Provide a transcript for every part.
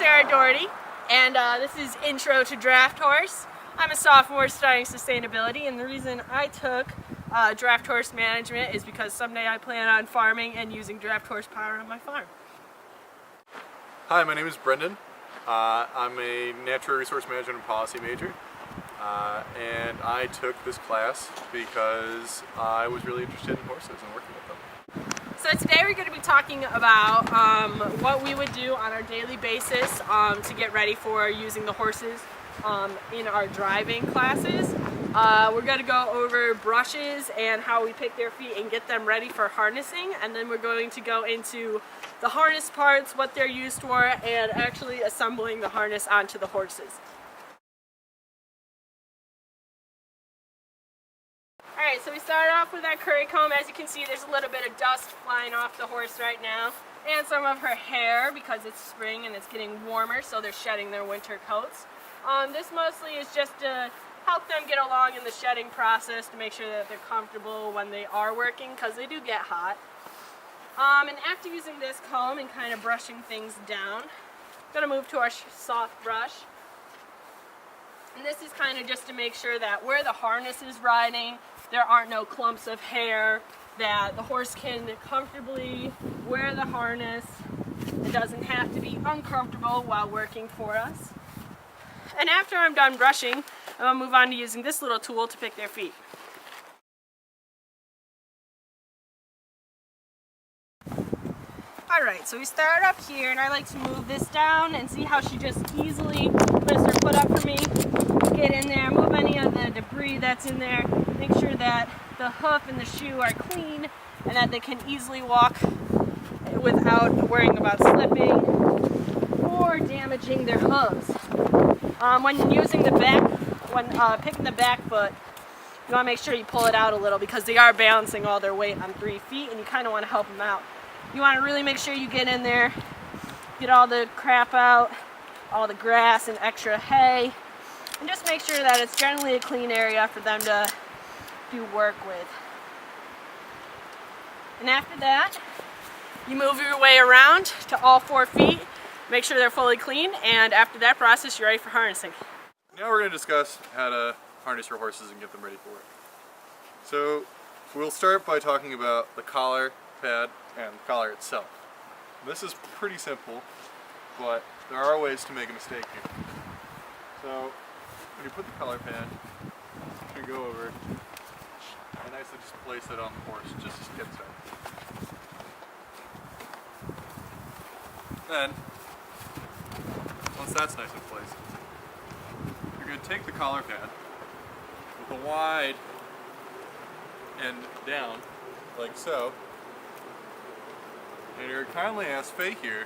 Sarah Doherty, and this is Intro to Draft Horse. I'm a sophomore studying sustainability, and the reason I took draft horse management is because someday I plan on farming and using draft horsepower on my farm. Hi, my name is Brendan. I'm a natural resource management and policy major, and I took this class because I was really interested in horses and working with them. So today we're going to be talking about what we would do on our daily basis to get ready for using the horses in our driving classes. We're going to go over brushes and how we pick their feet and get them ready for harnessing, and then we're going to go into the harness parts, what they're used for, and actually assembling the harness onto the horses. Alright, so we started off with that curry comb. As you can see, there's a little bit of dust flying off the horse right now, and some of her hair because it's spring and it's getting warmer, so they're shedding their winter coats. This mostly is just to help them get along in the shedding process to make sure that they're comfortable when they are working, because they do get hot. And after using this comb and kind of brushing things down, I'm going to move to our soft brush. And this is kind of just to make sure that where the harness is riding, there aren't no clumps of hair, that the horse can comfortably wear the harness. It doesn't have to be uncomfortable while working for us. And after I'm done brushing, I'm going to move on to using this little tool to pick their feet. Alright, so we start up here, and I like to move this down and see how she just easily lifts her foot up for me. Get in there, move any of the debris that's in there, make sure that the hoof and the shoe are clean and that they can easily walk without worrying about slipping or damaging their hooves. When using the back, picking the back foot, you want to make sure you pull it out a little because they are balancing all their weight on 3 feet, and you kind of want to help them out. You want to really make sure you get in there, get all the crap out, all the grass and extra hay, and just make sure that it's generally a clean area for them to do work with. And after that, you move your way around to all 4 feet, make sure they're fully clean, and after that process, you're ready for harnessing. Now we're going to discuss how to harness your horses and get them ready for work. So we'll start by talking about the collar pad and the collar itself. This is pretty simple, but there are ways to make a mistake here. So when you put the collar pad, you go over and nicely just place it on the horse, just to get started. Then, once that's nice in place, you're going to take the collar pad with the wide end down, like so, and you're kindly ask Faye here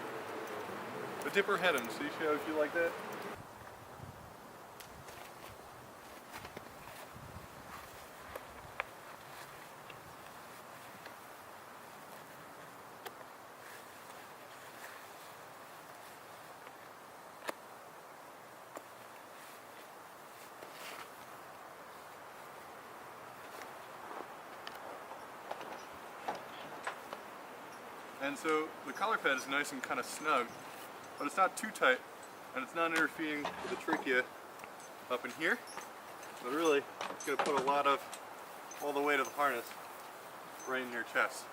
to dip her head in. See how if you like that? And so the collar pad is nice and kind of snug, but it's not too tight, and it's not interfering with the trachea up in here. But really, it's going to put all the weight of the harness right in your chest.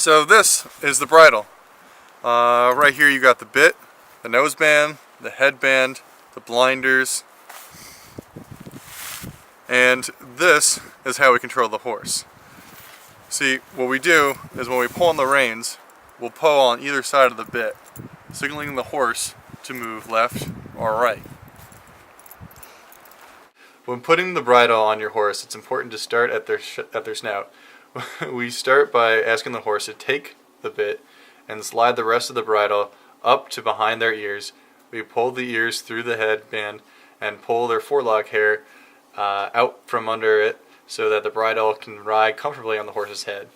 So this is the bridle. Right here you got the bit, the noseband, the headband, the blinders, and this is how we control the horse. See, what we do is when we pull on the reins, we'll pull on either side of the bit, signaling the horse to move left or right. When putting the bridle on your horse, it's important to start at their snout. We start by asking the horse to take the bit and slide the rest of the bridle up to behind their ears. We pull the ears through the headband and pull their forelock hair out from under it so that the bridle can ride comfortably on the horse's head.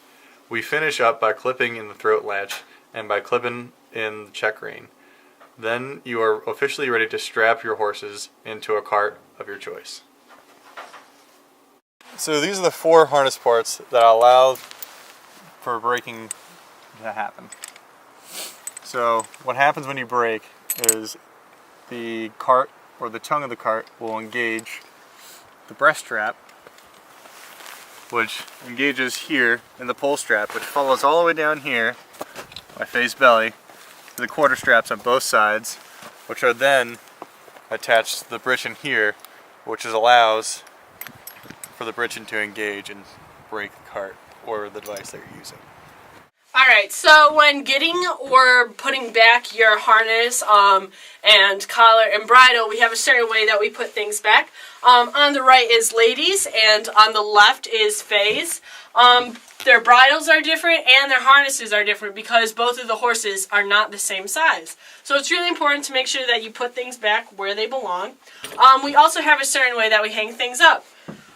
We finish up by clipping in the throat latch and by clipping in the check rein. Then you are officially ready to strap your horses into a cart of your choice. So these are the 4 harness parts that allow for braking to happen. So what happens when you brake is the cart or the tongue of the cart will engage the breast strap, which engages here in the pull strap, which follows all the way down here, my face belly, to the quarter straps on both sides, which are then attached to the britchin here, which allows for the britchin to engage and brake the cart or the device that you're using. Alright, so when getting or putting back your harness and collar and bridle, we have a certain way that we put things back. On the right is ladies and on the left is Faye's. Their bridles are different and their harnesses are different because both of the horses are not the same size. So it's really important to make sure that you put things back where they belong. We also have a certain way that we hang things up.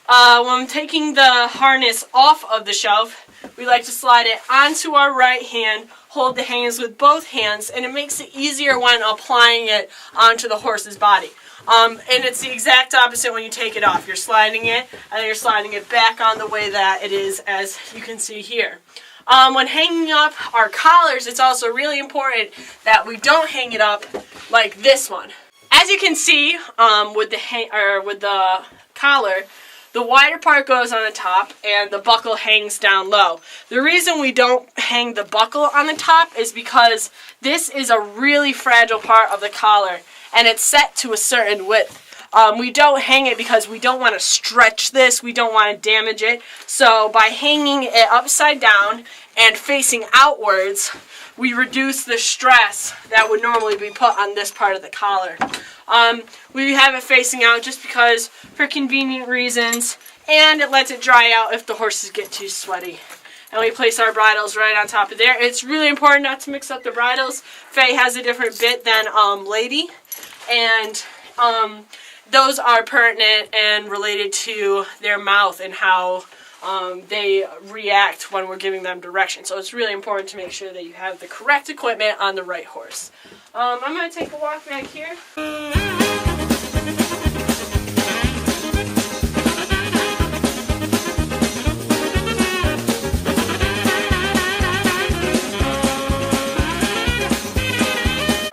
When taking the harness off of the shelf, we like to slide it onto our right hand, hold the hands with both hands, and it makes it easier when applying it onto the horse's body. And it's the exact opposite when you take it off. You're sliding it, and then you're sliding it back on the way that it is, as you can see here. When hanging up our collars, it's also really important that we don't hang it up like this one. As you can see, with the collar, the wider part goes on the top and the buckle hangs down low. The reason we don't hang the buckle on the top is because this is a really fragile part of the collar and it's set to a certain width. We don't hang it because we don't want to stretch this, we don't want to damage it. So by hanging it upside down and facing outwards, we reduce the stress that would normally be put on this part of the collar. We have it facing out just because for convenient reasons, and it lets it dry out if the horses get too sweaty. And we place our bridles right on top of there. It's really important not to mix up the bridles. Faye has a different bit than Lady, and those are pertinent and related to their mouth and how they react when we're giving them direction. So it's really important to make sure that you have the correct equipment on the right horse. I'm going to take a walk back here.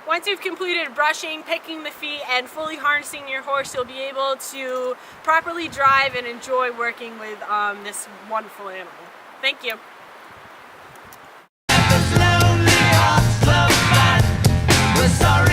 Once you've completed brushing, picking the feet, and fully harnessing your horse, you'll be able to properly drive and enjoy working with this wonderful animal. Thank you. We're sorry.